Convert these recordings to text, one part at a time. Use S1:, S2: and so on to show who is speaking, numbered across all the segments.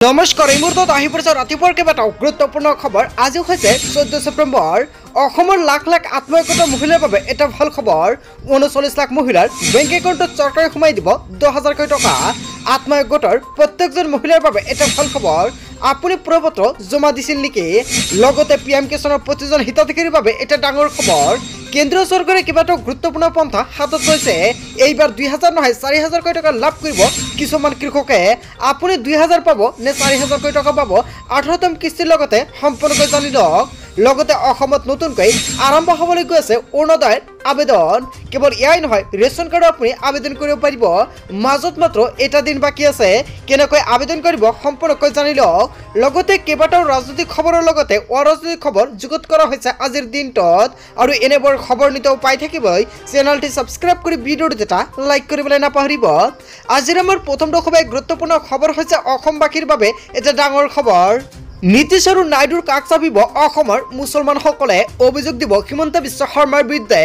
S1: নমস্কাৰ এই মুহূৰ্তত আহি পৰিছে ৰাতিপুৱাৰ কেইবাটাও গুৰুত্বপূৰ্ণ খবৰ। আজি হৈছে 14 ছেপ্টেম্বৰ। অসমৰ লাখ লাখ আত্মসহায়ক মহিলাৰ বাবে এটা ভাল খবৰ। 39 লাখ মহিলাৰ বেংক একাউণ্টত চৰকাৰে সোমাই দিব 10,000 টকা। আত্মসহায়ক গোটৰ প্ৰত্যেকজন মহিলাৰ বাবে এটা ভাল খবৰ। আপুনি প্ৰপত্ৰ জমা দিছিল নেকি? লগতে পিএম কিষাণৰ প্ৰতিজন হিতাধিকাৰীৰ বাবে এটা ডাঙৰ খবৰ। কেন্দ্ৰীয় চৰকাৰে কেইবাটাও গুৰুত্বপূৰ্ণ পন্থা হাতত লৈছে। এইবাৰ 2,000 নহয় 4,000 টকা লাভ কৰিব কিছুমান কৃষকে। আপুনি 2,000 পাব নে 4,000 টকা পাব 18তম কিস্তিৰ লগতে সম্পূৰ্ণকৈ জানি লওক। লগতে অসমত নতুনকৈ আৰম্ভ হ'বলৈ গৈ আছে অৰুণোদয়ৰ আবেদন। কেৱল এয়াই নহয়, ৰেচন কাৰ্ডো আপুনি আবেদন কৰিব পাৰিব। মাজত মাত্ৰ এটা দিন বাকী আছে। কেনেকৈ আবেদন কৰিব সম্পূৰ্ণকৈ জানি লওক। লগতে কেইবাটাও ৰাজনৈতিক খবৰৰ লগতে অৰাজনৈতিক খবৰ যুগুত কৰা হৈছে আজিৰ দিনটোত। আৰু এনেবোৰ খবৰ নিতেও পাই থাকিবলৈ চেনেলটি ছাবস্ক্ৰাইব কৰি ভিডিঅ'টো এটা লাইক কৰিবলৈ নাপাহৰিব। আজিৰ আমাৰ প্ৰথম খুবেই গুৰুত্বপূৰ্ণ খবৰ হৈছে অসমবাসীৰ বাবে এটা ডাঙৰ খবৰ। নীতিশ আৰু নাইডুৰ কাষ চাপিব অসমৰ মুছলমানসকলে, অভিযোগ দিব হিমন্ত বিশ্ব শৰ্মাৰ বিৰুদ্ধে।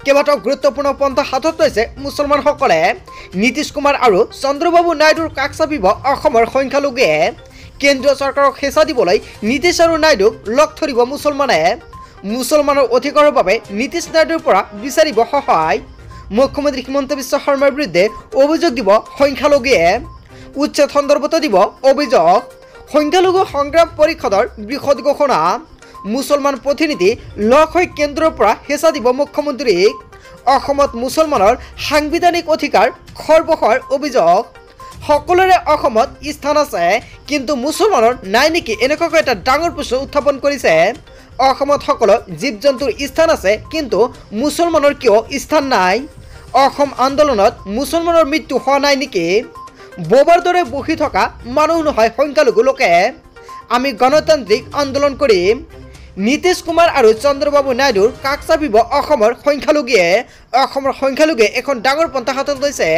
S1: কেইবাটাও গুৰুত্বপূৰ্ণ পন্থা হাতত লৈছে মুছলমানসকলে। নীতিশ কুমাৰ আৰু চন্দ্ৰবাবু নাইডুৰ কাষ চাপিব অসমৰ সংখ্যালঘুৱে। কেন্দ্ৰীয় চৰকাৰক হেঁচা দিবলৈ নীতিশ আৰু নাইডুক লগ ধৰিব মুছলমানে। মুছলমানৰ অধিকাৰৰ বাবে নীতিশ নাইডুৰ পৰা বিচাৰিব সহায়। মুখ্যমন্ত্ৰী হিমন্ত বিশ্ব শৰ্মাৰ বিৰুদ্ধে অভিযোগ দিব সংখ্যালঘুৱে। উচ্ছেদ সন্দৰ্ভতো দিব অভিযোগ। সংখ্যালঘু সংগ্ৰাম পৰিষদৰ বৃহৎ ঘোষণা। মুছলমান প্ৰতিনিধি লগ হৈ কেন্দ্ৰৰ পৰা হেঁচা দিব মুখ্যমন্ত্ৰীক। অসমত মুছলমানৰ সাংবিধানিক অধিকাৰ খৰ্ব হোৱাৰ অভিযোগ। সকলোৰে অসমত স্থান আছে, কিন্তু মুছলমানৰ নাই নেকি? এনেকুৱাকৈ এটা ডাঙৰ প্ৰশ্ন উত্থাপন কৰিছে। অসমত সকলো জীৱ জন্তুৰ স্থান আছে, কিন্তু মুছলমানৰ কিয় স্থান নাই? অসম আন্দোলনত মুছলমানৰ মৃত্যু হোৱা নাই নেকি? বোবাৰ দৰে বহি থকা মানুহ নহয় সংখ্যালঘু লোকে। আমি গণতান্ত্ৰিক আন্দোলন কৰিম। নীতিশ কুমাৰ আৰু চন্দ্ৰবাবু নাইডুৰ কাষ চাপিব অসমৰ সংখ্যালঘুৱে। অসমৰ সংখ্যালঘুৱে এখন ডাঙৰ পন্থা হাতত লৈছে।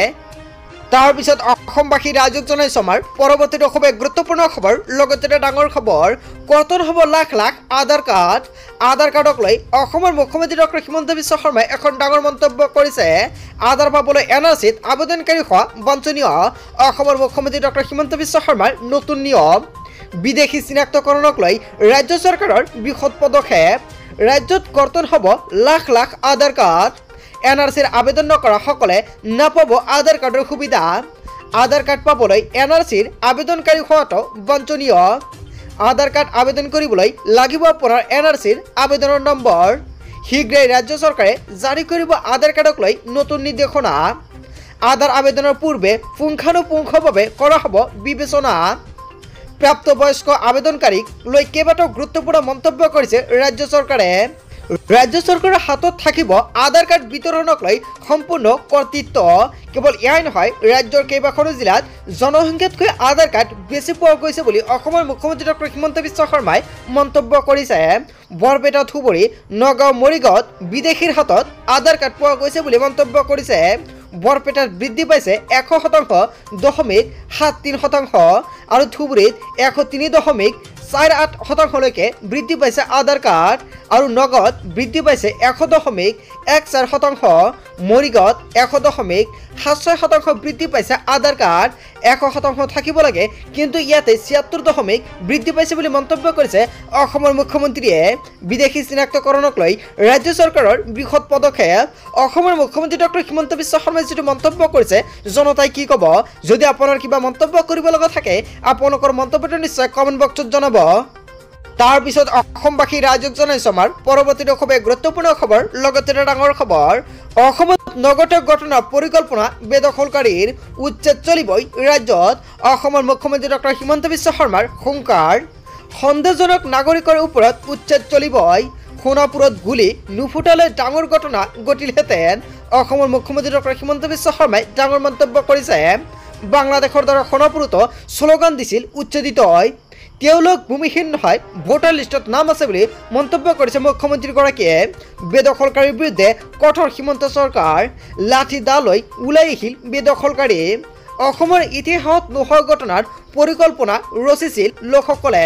S1: তাৰপিছত অসমবাসী ৰাইজক জনাইছো আমাৰ পৰৱৰ্তী খুবেই গুৰুত্বপূৰ্ণ খবৰ। লগতে এটা ডাঙৰ খবৰ, কৰ্তন হ'ব লাখ লাখ আধাৰ কাৰ্ড। আধাৰ কাৰ্ডক লৈ অসমৰ মুখ্যমন্ত্ৰী ডক্টৰ হিমন্ত বিশ্ব শৰ্মাই এখন ডাঙৰ মন্তব্য কৰিছে। আধাৰ পাবলৈ NRCত আবেদনকাৰী হোৱা বাঞ্ছনীয়। অসমৰ মুখ্যমন্ত্ৰী ডক্টৰ হিমন্ত বিশ্ব শৰ্মাৰ নতুন নিয়ম। বিদেশী চিনাক্তকৰণক লৈ ৰাজ্য চৰকাৰৰ বৃহৎ পদক্ষেপ। ৰাজ্যত কৰ্তন হ'ব লাখ লাখ আধাৰ কাৰ্ড। NRCৰ আবেদন নকৰা সকলে নাপাব আধাৰ কাৰ্ডৰ সুবিধা। আধাৰ কাৰ্ড পাবলৈ NRCৰ আবেদনকাৰী হোৱাটো বাঞ্ছনীয়। আধাৰ কাৰ্ড আবেদন কৰিবলৈ লাগিব আপোনাৰ NRCৰ আবেদনৰ নম্বৰ। শীঘ্ৰেই ৰাজ্য চৰকাৰে জাৰি কৰিব আধাৰ কাৰ্ডক লৈ নতুন নিৰ্দেশনা। আধাৰ আবেদনৰ পূৰ্বে পুংখানুপুংখভাৱে কৰা হ'ব বিবেচনা। প্ৰাপ্তবয়স্ক আবেদনকাৰীক লৈ কেইবাটাও গুৰুত্বপূৰ্ণ মন্তব্য কৰিছে ৰাজ্য চৰকাৰে। ৰাজ্য চৰকাৰৰ হাতত থাকিব আধাৰ কাৰ্ড বিতৰণক লৈ সম্পূৰ্ণ কৰ্তৃত্ব। কেৱল এয়াই নহয়, ৰাজ্যৰ কেইবাখনো জিলাত জনসংখ্যাতকৈ আধাৰ কাৰ্ড বেছি পোৱা গৈছে বুলি অসমৰ মুখ্যমন্ত্ৰী ডক্টৰ হিমন্ত বিশ্ব শৰ্মাই মন্তব্য কৰিছে। বৰপেটা, ধুবুৰী, নগাঁও, মৰিগাঁৱত বিদেশীৰ হাতত আধাৰ কাৰ্ড পোৱা গৈছে বুলি মন্তব্য কৰিছে। বৰপেটাত বৃদ্ধি পাইছে 100.73% আৰু ধুবুৰীত 103.48%লৈকে বৃদ্ধি পাইছে আধাৰ কাৰ্ড। আৰু নগাঁৱত বৃদ্ধি পাইছে 100.14%। মৰিগাঁৱত 100.76% বৃদ্ধি পাইছে আধাৰ কাৰ্ড। 100% থাকিব লাগে, কিন্তু ইয়াতে 76% বৃদ্ধি পাইছে বুলি মন্তব্য কৰিছে অসমৰ মুখ্যমন্ত্ৰীয়ে। বিদেশী চিনাক্তকৰণক লৈ ৰাজ্য চৰকাৰৰ বৃহৎ পদক্ষেপ। অসমৰ মুখ্যমন্ত্ৰী ডক্টৰ হিমন্ত বিশ্ব শৰ্মাই যিটো মন্তব্য কৰিছে, জনতাই কি ক'ব? যদি আপোনাৰ কিবা মন্তব্য কৰিব লগা থাকে, আপোনালোকৰ মন্তব্যটো নিশ্চয় কমেণ্ট বক্সত জনাব। তাৰপিছত অসমবাসী ৰাইজক জনাইছো আমাৰ পৰৱৰ্তী খুবেই গুৰুত্বপূৰ্ণ খবৰ। লগতে এটা ডাঙৰ খবৰ, অসমত নগদ ঘটনা পৰিকল্পনা বেদখলকাৰীৰ উচ্ছেদ চলিবই ৰাজ্যত। অসমৰ মুখ্যমন্ত্ৰী ডক্টৰ হিমন্ত বিশ্ব শৰ্মাৰ হুংকাৰ। সন্দেহজনক নাগৰিকৰ ওপৰত উচ্ছেদ চলিবই। সোণাপুৰত গুলি নুফুটালে ডাঙৰ ঘটনা ঘটিলহেঁতেন। অসমৰ মুখ্যমন্ত্ৰী ডক্টৰ হিমন্ত বিশ্ব শৰ্মাই ডাঙৰ মন্তব্য কৰিছে। বাংলাদেশৰ দ্বাৰা সোণাপুৰতো শ্লোগান দিছিল উচ্ছেদিত হয়। তেওঁলোক ভূমিহীন নহয়, ভোটাৰ লিষ্টত নাম আছে বুলি মন্তব্য কৰিছে মুখ্যমন্ত্ৰীগৰাকীয়ে। বেদখলকাৰীৰ বিৰুদ্ধে কঠোৰ হিমন্ত চৰকাৰ। লাঠি দা লৈ ওলাই আহিল বেদখলকাৰী। অসমৰ ইতিহাসত নোহোৱা ঘটনাৰ পৰিকল্পনা ৰচিছিল লোকসকলে।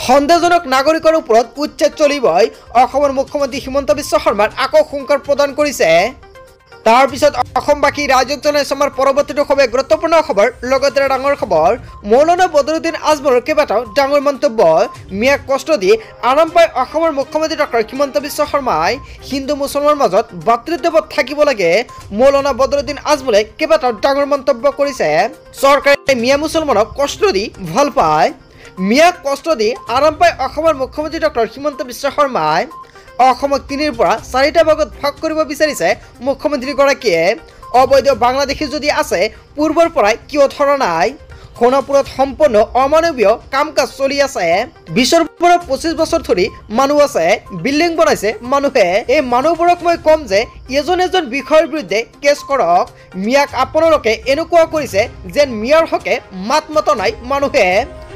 S1: সন্দেহজনক নাগৰিকৰ ওপৰত উচ্ছেদ চলিবই। অসমৰ মুখ্যমন্ত্ৰী হিমন্ত বিশ্ব শৰ্মাৰ আকৌ হুংকাৰ প্ৰদান কৰিছে। তাৰ পিছত অসমবাসী ৰাইজক জনাইছো আমাৰ পৰৱৰ্তীটো খুবেই গুৰুত্বপূৰ্ণ খবৰ লগতে ডাঙৰ খবৰ মৌলানা বদৰুদ্দিন আজমলৰ কেইবাটাও ডাঙৰ মন্তব্য মিয়াক কষ্ট দি আৰাম পাই অসমৰ মুখ্যমন্ত্ৰী ডক্টৰ হিমন্ত বিশ্ব শৰ্মাই হিন্দু মুছলমানৰ মাজত ভাতৃত্ববোধ থাকিব লাগে মৌলানা বদৰুদ্দিন আজমলে কেইবাটাও ডাঙৰ মন্তব্য কৰিছে চৰকাৰে মিয়া মুছলমানক কষ্ট দি ভাল পায় মিয়াক কষ্ট দি আৰাম পাই অসমৰ মুখ্যমন্ত্ৰী ডক্টৰ হিমন্ত বিশ্ব শৰ্মাই অসমক 3ৰ পৰা 4টা ভাগত ভাগ কৰিব বিচাৰিছে মুখ্যমন্ত্ৰীগৰাকীয়ে অবৈধ বাংলাদেশী যদি আছে পূৰ্বৰ পৰাই কিয় ধৰা নাই সোণাপুৰত সম্পূৰ্ণ অমানৱীয় কাম কাজ চলি আছে 20ৰ পৰা 25 বছৰ ধৰি মানুহ আছে বিল্ডিং বনাইছে মানুহে এই মানুহবোৰক মই কম যে এজন বিষয়ৰ বিৰুদ্ধে কেছ কৰক মিয়াক আপোনালোকে এনেকুৱা কৰিছে যেন মিয়াৰ হকে মাত মত নাই মানুহে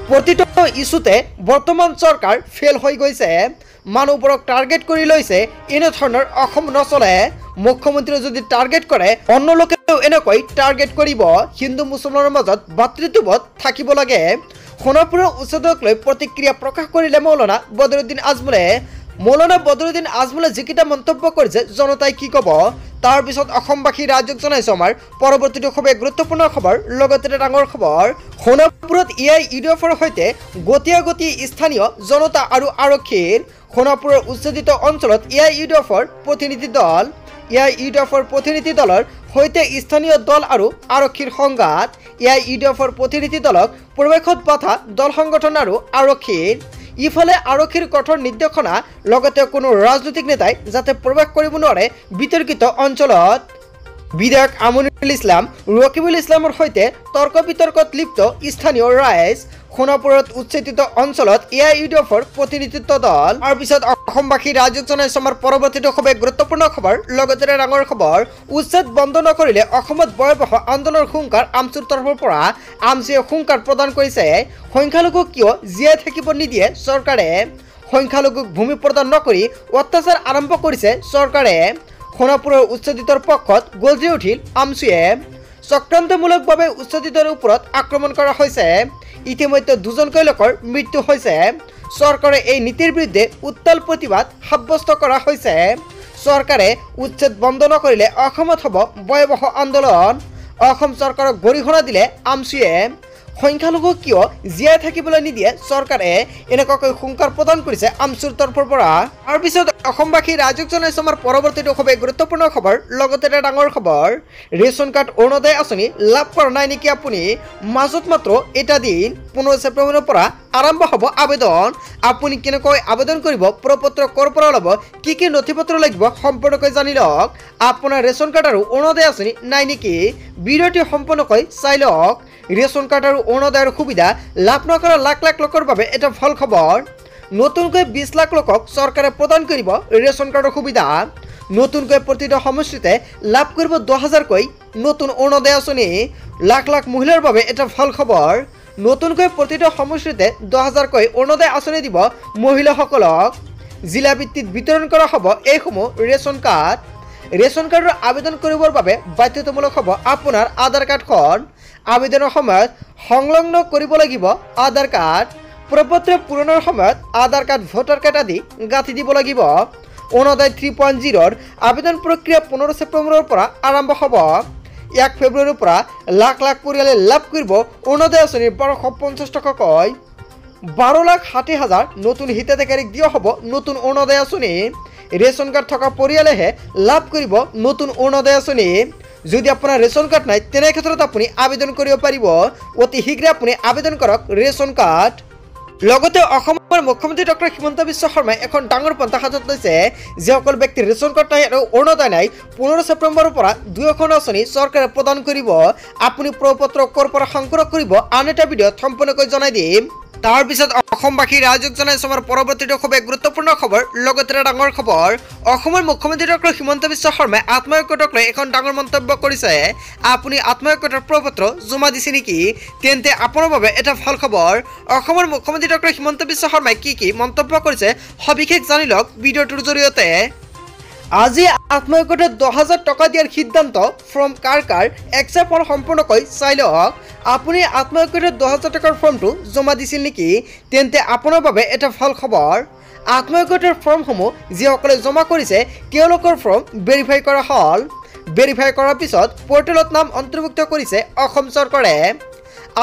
S1: প্ৰতিটো ইস্যুতে বৰ্তমান চৰকাৰ ফেল হৈ গৈছে মানুহবোৰক টাৰ্গেট কৰি লৈছে এনে ধৰণৰ অসম নচলে মুখ্যমন্ত্ৰীয়ে যদি টাৰ্গেট কৰে অন্য লোকেও এনেকৈ টাৰ্গেট কৰিব হিন্দু মুছলমানৰ মাজত ভাতৃত্ববোধ থাকিব লাগে সোণাপুৰৰ উচ্ছেদক লৈ প্ৰতিক্ৰিয়া প্ৰকাশ কৰিলে মৌলানা বদৰুদ্দিন আজমলে যিকেইটা মন্তব্য কৰিছে জনতাই কি ক'ব তাৰ পিছত অসমবাসী ৰাইজক জনাইছো আমাৰ পৰৱৰ্তীটো খুবেই গুৰুত্বপূৰ্ণ খবৰ লগতে ডাঙৰ খবৰ সোণাপুৰত ইউডিএফৰ সৈতে গতি স্থানীয় জনতা আৰু আৰক্ষীৰ সোণাপুৰৰ উচ্ছেদিত অঞ্চলত ইউডিএফৰ প্ৰতিনিধি দলৰ সৈতে স্থানীয় দল আৰু আৰক্ষীৰ সংঘাত ইউডিএফৰ প্ৰতিনিধি দলক প্ৰৱেশত বাধা দল সংগঠন আৰু আৰক্ষীৰ ইফালে আৰক্ষীৰ কঠোৰ নিৰ্দেশনা লগতে কোনো ৰাজনৈতিক নেতাই যাতে প্ৰৱেশ কৰিব নোৱাৰে বিতৰ্কিত অঞ্চলত বিধায়ক আমিনুল ইছলাম ৰকিবুল ইছলামৰ সৈতে তৰ্ক বিতৰ্কত লিপ্ত স্থানীয় ৰাইজ সোণাপুৰত উচ্ছেদিত অঞ্চলত ইউডিএফৰ প্ৰতিনিধিত্ব দল তাৰ পিছত অসমবাসী ৰাইজক জনাইছো আমাৰ পৰৱৰ্তীটো খুবেই গুৰুত্বপূৰ্ণ খবৰ লগতে ডাঙৰ খবৰ উচ্ছেদ বন্ধ নকৰিলে অসমত ভয়াৱহ আন্দোলনৰ হুংকাৰ আমচুৰ তৰফৰ পৰা আমচিয়ে হুংকাৰ প্ৰদান কৰিছে সংখ্যালঘুক কিয় জীয়াই থাকিব নিদিয়ে চৰকাৰে সংখ্যালঘুক ভূমি প্ৰদান নকৰি অত্যাচাৰ আৰম্ভ কৰিছে চৰকাৰে সোণাপুৰৰ উচ্ছেদিতৰ পক্ষত গৰ্জি উঠিল আমচুয়ে চক্ৰান্তমূলকভাৱে উচ্ছেদিতৰ ওপৰত আক্ৰমণ কৰা হৈছে ইতিমধ্যে দুজনকৈ লোকৰ মৃত্যু হৈছে চৰকাৰে এই নীতিৰ বিৰুদ্ধে উত্তাল প্ৰতিবাদ সাব্যস্ত কৰা হৈছে চৰকাৰে উচ্ছেদ বন্ধ নকৰিলে অসমত হ'ব ভয়াৱহ আন্দোলন অসম চৰকাৰক গৰিহণা দিলে আমচুয়ে সংখ্যালঘুক কিয় জীয়াই থাকিবলৈ নিদিয়ে চৰকাৰে এনেকুৱাকৈ হুংকাৰ প্ৰদান কৰিছে আমচুৰ তৰফৰ পৰা তাৰ পিছত অসমবাসী ৰাইজক জনাইছো আমাৰ পৰৱৰ্তীটো খুবেই গুৰুত্বপূৰ্ণ খবৰ লগতে ডাঙৰ খবৰ ৰেচন কাৰ্ড অৰুণোদয় আঁচনি লাভ কৰা নাই নেকি আপুনি মাজত মাত্ৰ এটা দিন 15 ছেপ্টেম্বৰৰ পৰা আৰম্ভ হ'ব আবেদন আপুনি কেনেকৈ আবেদন কৰিব প্ৰপত্ৰ কৰ পৰা ল'ব কি নথিপত্ৰ লাগিব সম্পূৰ্ণকৈ জানি লওক আপোনাৰ ৰেচন কাৰ্ড আৰু অৰুণোদয় আঁচনি নাই নেকি ভিডিঅ'টি সম্পূৰ্ণকৈ চাই লওক ৰেচন কাৰ্ড আৰু অৰুণোদয়ৰ সুবিধা লাভ নকৰা লাখ লাখ লোকৰ বাবে এটা ভাল খবৰ নতুনকৈ 20 লাখ লোকক চৰকাৰে প্ৰদান কৰিব ৰেচন কাৰ্ডৰ সুবিধা নতুনকৈ প্ৰতিটো সমষ্টিতে লাভ কৰিব 10,000কৈ নতুন অৰুণোদয় আঁচনি লাখ লাখ মহিলাৰ বাবে এটা ভাল খবৰ নতুনকৈ প্ৰতিটো সমষ্টিতে 10,000কৈ অৰুণোদয় আঁচনি দিব মহিলাসকলক জিলা ভিত্তিত বিতৰণ কৰা হ'ব এইসমূহ ৰেচন কাৰ্ডৰ আবেদন কৰিবৰ বাবে বাধ্যতামূলক হ'ব আপোনাৰ আধাৰ কাৰ্ডখন আবেদনৰ সময়ত সংলগ্ন কৰিব লাগিব আধাৰ কাৰ্ড প্ৰপত্ৰ পূৰণৰ সময়ত আধাৰ কাৰ্ড ভোটাৰ কাৰ্ড আদি গাঁঠি দিব লাগিব অৰুণোদয় 3.0ৰ আবেদন প্ৰক্ৰিয়া 15 ছেপ্টেম্বৰৰ পৰা আৰম্ভ হ'ব 1 ফেব্ৰুৱাৰীৰ পৰা লাখ লাখ পৰিয়ালে লাভ কৰিব অৰুণোদয় আঁচনিৰ 1250 টকাকৈ 12,60,000 নতুন হিতাধিকাৰীক দিয়া হ'ব নতুন অৰুণোদয় আঁচনি ৰেচন কাৰ্ড থকা পৰিয়ালেহে লাভ কৰিব নতুন অৰুণোদয় আঁচনি যদি আপোনাৰ ৰেচন কাৰ্ড নাই তেনে ক্ষেত্ৰত আপুনি আবেদন কৰিব পাৰিব অতি শীঘ্ৰে আপুনি আবেদন কৰক ৰেচন কাৰ্ড লগতে অসমৰ মুখ্যমন্ত্ৰী ডক্টৰ হিমন্ত বিশ্ব শৰ্মাই এখন ডাঙৰ পন্থা হাতত লৈছে যিসকল ব্যক্তিৰ ৰেচন কাৰ্ড নাই আৰু অৰুণোদয় নাই 15 ছেপ্টেম্বৰৰ পৰা দুয়োখন আঁচনি চৰকাৰে প্ৰদান কৰিব আপুনি প্ৰপত্ৰ কৰ পৰা সংগ্ৰহ কৰিব আন এটা ভিডিঅ'ত সম্পূৰ্ণকৈ জনাই দিম তাৰ পিছত অসমবাসী ৰাইজক জনাইছো আমাৰ পৰৱৰ্তীটো খুবেই গুৰুত্বপূৰ্ণ খবৰ লগতে ডাঙৰ খবৰ অসমৰ মুখ্যমন্ত্ৰী ডক্টৰ হিমন্ত বিশ্ব শৰ্মাই আত্মহত্যাক লৈ এখন ডাঙৰ মন্তব্য কৰিছে আপুনি আত্মহত্যাৰ প্ৰপত্ৰ জমা দিছে নেকি তেন্তে আপোনাৰ বাবে এটা ভাল খবৰ অসমৰ মুখ্যমন্ত্ৰী ডক্টৰ হিমন্ত বিশ্ব শৰ্মাই কি মন্তব্য কৰিছে সবিশেষ জানি লওক ভিডিঅ'টোৰ জৰিয়তে আজি আত্মহত্যাত 10,000 টকা দিয়াৰ সিদ্ধান্ত ফৰ্ম কাৰ একচেপ্ট ফল সম্পূৰ্ণকৈ চাই লওক আপুনি আত্মহত্যাত 10,000 টকাৰ ফৰ্মটো জমা দিছিল নেকি তেন্তে আপোনাৰ বাবে এটা ভাল খবৰ আত্মহত্যাৰ ফৰ্মসমূহ যিসকলে জমা কৰিছে তেওঁলোকৰ ফৰ্ম ভেৰিফাই কৰা হ'ল ভেৰিফাই কৰাৰ পিছত পৰ্টেলত নাম অন্তৰ্ভুক্ত কৰিছে অসম চৰকাৰে।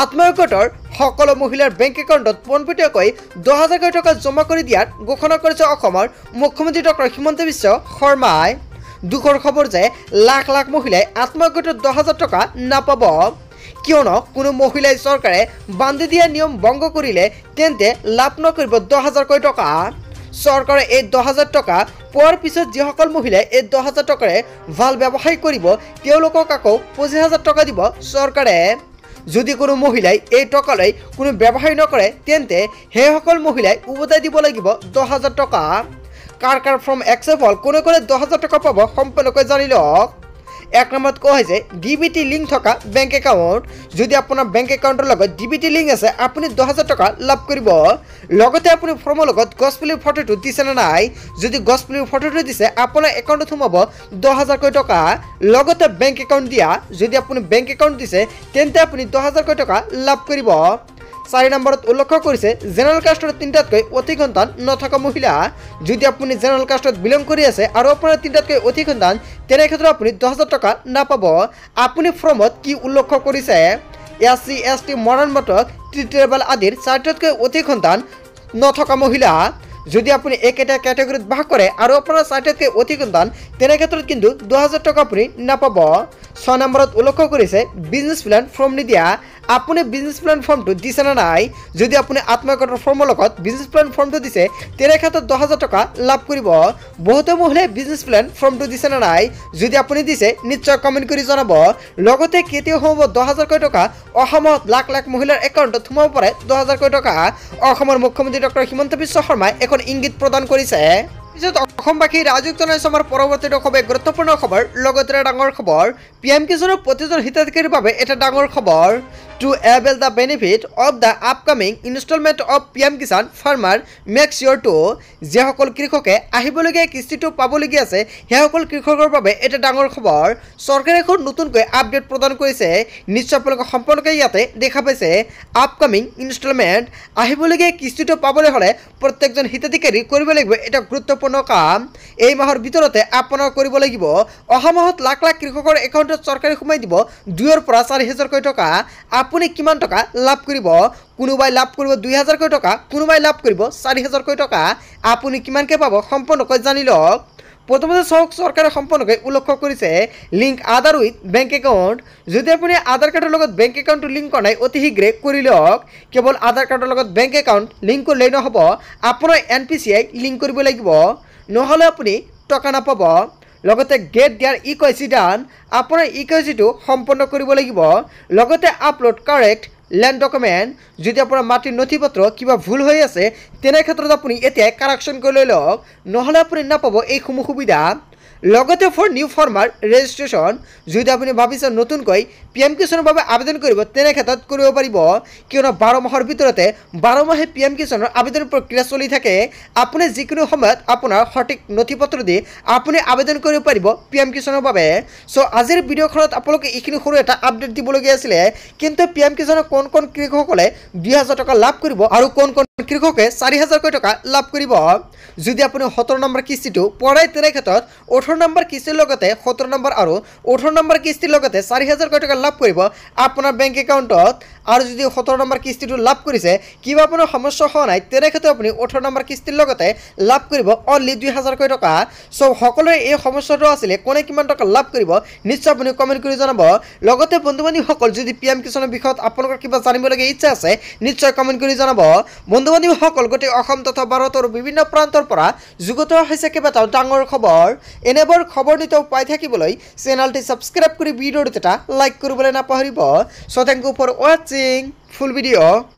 S1: আত্মসহায়ক সকলো মহিলাৰ বেংক একাউণ্টত পোনপটীয়াকৈ 10,000 টকা জমা কৰি দিয়াৰ ঘোষণা কৰিছে অসমৰ মুখ্যমন্ত্ৰী ডক্টৰ হিমন্ত বিশ্ব শৰ্মাই। দুখৰ খবৰ যে লাখ লাখ মহিলাই আত্মসহায়ক 10,000 টকা নাপাব, কিয়নো কোনো মহিলাই চৰকাৰে বান্ধি দিয়া নিয়ম ভংগ কৰিলে তেন্তে লাভ নকৰিব 10,000 টকা। চৰকাৰে এই 10,000 টকা পোৱাৰ পিছত যিসকল মহিলাই এই 10,000 টকাৰে ভাল ব্যৱসায় কৰিব তেওঁলোকক আকৌ 25,000 টকা দিব চৰকাৰে। যদি কোনো মহিলাই এই টকালৈ কোনো ব্যৱসায় নকৰে তেন্তে সেইসকল মহিলাই উভতাই দিব লাগিব 10,000 টকা। কাৰ কাৰ ফ্ৰম এক্সেপল কোনে কোনে 10,000 টকা পাব সম্পূৰ্ণকৈ জানি লওক। 1 নম্বৰত কোৱা হৈছে ডিবিটি লিংক থকা বেংক একাউণ্ট। যদি আপোনাৰ বেংক একাউণ্টৰ লগত ডিবিটি লিংক আছে আপুনি 10,000 টকা লাভ কৰিব। লগতে আপুনি ফৰ্মৰ লগত গছপুলিৰ ফটোটো দিছে নে নাই, যদি গছপুলিৰ ফটোটো দিছে আপোনাৰ একাউণ্টত সোমাব 10,000 টকা। লগতে বেংক একাউণ্ট দিয়া, যদি আপুনি বেংক একাউণ্ট দিছে তেন্তে আপুনি 10,000 টকা লাভ কৰিব। 4 নম্বৰত উল্লেখ কৰিছে জেনেৰেল কাষ্টৰ 3টাতকৈ অধিক সন্তান নথকা মহিলা। যদি আপুনি জেনেৰেল কাষ্টত বিলং কৰি আছে আৰু আপোনাৰ 3টাতকৈ অধিক সন্তান তেনেক্ষেত্ৰত আপুনি 10,000 টকা নাপাব। আপুনি ফৰ্মত কি উল্লেখ কৰিছে? SC ST মডাৰ্ণ মটক ট্ৰিটেবল আদিৰ 4টাতকৈ অধিক সন্তান নথকা মহিলা। যদি আপুনি একেটা ক্যাটেগৰীত বাস কৰে আৰু আপোনাৰ 4টাতকৈ অধিক সন্তান তেনেক্ষেত্ৰত কিন্তু 10,000 টকা আপুনি নাপাব। 6 নম্বৰত উল্লেখ কৰিছে বিজনেছ প্লেন ফৰ্ম নিদিয়া। আপুনি বিজনেছ প্লেন ফৰ্মটো দিছে নে নাই, যদি আপুনি আত্মসহায়কৰ ফৰ্মৰ লগত বিজনেছ প্লেন ফৰ্মটো দিছে তেনেক্ষেত্ৰত 10,000 টকা লাভ কৰিব। বহুতো মহিলাই বিজনেছ প্লেন ফৰ্মটো দিছে নে নাই, যদি আপুনি দিছে নিশ্চয় কমেণ্ট কৰি জনাব। লগতে কেতিয়া সোমাব 10,000 টকা? অসমত লাখ লাখ মহিলাৰ একাউণ্টত সোমাব পাৰে 10,000 টকা। অসমৰ মুখ্যমন্ত্ৰী ডক্টৰ হিমন্ত বিশ্ব শৰ্মাই এখন ইংগিত প্ৰদান কৰিছে। পিছত অসমবাসী ৰাজুক জনাইছে আমাৰ পৰৱৰ্তী খুবেই গুৰুত্বপূৰ্ণ খবৰ। লগতে ডাঙৰ খবৰ PM কিষাণৰ প্ৰতিজন হিতাধিকাৰীৰ বাবে এটা ডাঙৰ খবৰ। To avail the benefit of the upcoming installment of PM Kisan Farmer make sure to যিসকল কৃষকে আহিবলগীয়া কিস্তিটো পাবলগীয়া আছে সেইসকল কৃষকৰ বাবে এটা ডাঙৰ খবৰ। চৰকাৰে এখন নতুনকৈ আপডেট প্ৰদান কৰিছে। নিশ্চয় আপোনালোকে সম্পূৰ্ণকৈ ইয়াতে দেখা পাইছে আপকামিং ইনষ্টলমেণ্ট। আহিবলগীয়া কিস্তিটো পাবলৈ হ'লে প্ৰত্যেকজন হিতাধিকাৰী কৰিব লাগিব এটা গুৰুত্বপূৰ্ণ কাম। এই মাহৰ ভিতৰতে আপোনাৰ কৰিব লাগিব। অহা মাহত লাখ লাখ কৃষকৰ একাউণ্টত চৰকাৰে সোমাই দিব 2,000 পৰা 4,000 টকা। আপুনি কিমান টকা লাভ কৰিব? কোনোবাই লাভ কৰিব 2,000 টকা, কোনোবাই লাভ কৰিব 4,000 টকা। আপুনি কিমানকৈ পাব সম্পূৰ্ণকৈ জানি লওক। প্ৰথমতে চাওক চৰকাৰে সম্পূৰ্ণকৈ উল্লেখ কৰিছে link Aadhaar with bank account. যদি আপুনি আধাৰ কাৰ্ডৰ লগত বেংক একাউণ্টটো লিংক কৰা নাই অতি শীঘ্ৰে কৰি লওক। কেৱল আধাৰ কাৰ্ডৰ লগত বেংক একাউণ্ট লিংক কৰিলেই নহ'ব, আপোনাৰ NPCI লিংক কৰিব লাগিব, নহ'লে আপুনি টকা নাপাব। লগতে গেট দিয়াৰ EKYC ডান, আপোনাৰ EKYCটো সম্পন্ন কৰিব লাগিব। লগতে আপলোড কাৰেক্ট ল্যান্ড ডকুমেণ্ট। যদি আপোনাৰ মাটিৰ নথি পত্ৰ কিবা ভুল হৈ আছে তেনে ক্ষেত্ৰত আপুনি এতিয়াই কাৰেকশ্যন কৰি লৈ লওক, নহ'লে আপুনি নাপাব এইসমূহ সুবিধা। লগতে ফৰ নিউ ফাৰ্মাৰ ৰেজিষ্ট্ৰেশ্যন, যদি আপুনি ভাবিছে নতুনকৈ PM কিষাণৰ বাবে আবেদন কৰিব তেনে ক্ষেত্ৰত কৰিব পাৰিব, কিয়নো 12 মাহৰ ভিতৰতে 12 মাহে PM কিষাণৰ আবেদন প্ৰক্ৰিয়া চলি থাকে। আপুনি যিকোনো সময়ত আপোনাৰ সঠিক নথি পত্ৰ দি আপুনি আবেদন কৰিব পাৰিব PM কিষাণৰ বাবে। চ' আজিৰ ভিডিঅ'খনত আপোনালোকে এইখিনি সৰু এটা আপডেট দিবলগীয়া আছিলে, কিন্তু PM কিষাণৰ কোন কোন কৃষকসকলে 2,000 টকা লাভ কৰিব আৰু কোন কোন কৃষকে 4,000 টকা লাভ কৰিব। যদি আপুনি 17 নম্বৰ কিস্তিটো পঢ়াই তেনে ক্ষেত্ৰত 18 নম্বৰ কিস্তিৰ লগতে 17 নম্বৰ আৰু 18 নম্বৰ কিস্তিৰ লগতে 4,000 টকা লাভ কৰিব আপোনাৰ বেংক একাউণ্টত। আৰু যদি 17 নম্বৰ কিস্তিটো লাভ কৰিছে কিবা আপোনাৰ সমস্যা হোৱা নাই তেনে ক্ষেত্ৰত আপুনি 18 নম্বৰ কিস্তিৰ লগতে লাভ কৰিব অনলি 2,000 টকা। চ' সকলোৰে এই সমস্যাটো আছিলে কোনে কিমান টকা লাভ কৰিব নিশ্চয় আপুনি কমেণ্ট কৰি জনাব। লগতে বন্ধু বান্ধৱীসকল যদি PM কিষাণৰ বিষয়ত আপোনালোকৰ কিবা জানিবলগীয়া ইচ্ছা আছে নিশ্চয় কমেণ্ট কৰি জনাব। বন্ধু বান্ধৱীসকল গোটেই অসম তথা ভাৰতৰ বিভিন্ন প্ৰান্তৰ পৰা যুগত হৈছে কেইবাটাও ডাঙৰ খবৰ। এনেবোৰ খবৰ নিতৌ পাই থাকিবলৈ চেনেলটি ছাবস্ক্ৰাইব কৰি ভিডিঅ'টো এটা লাইক কৰিবলৈ নাপাহৰিব। চ' থেংক ইউ ফৰ ৱাচিং ফুল ভিডিঅ'।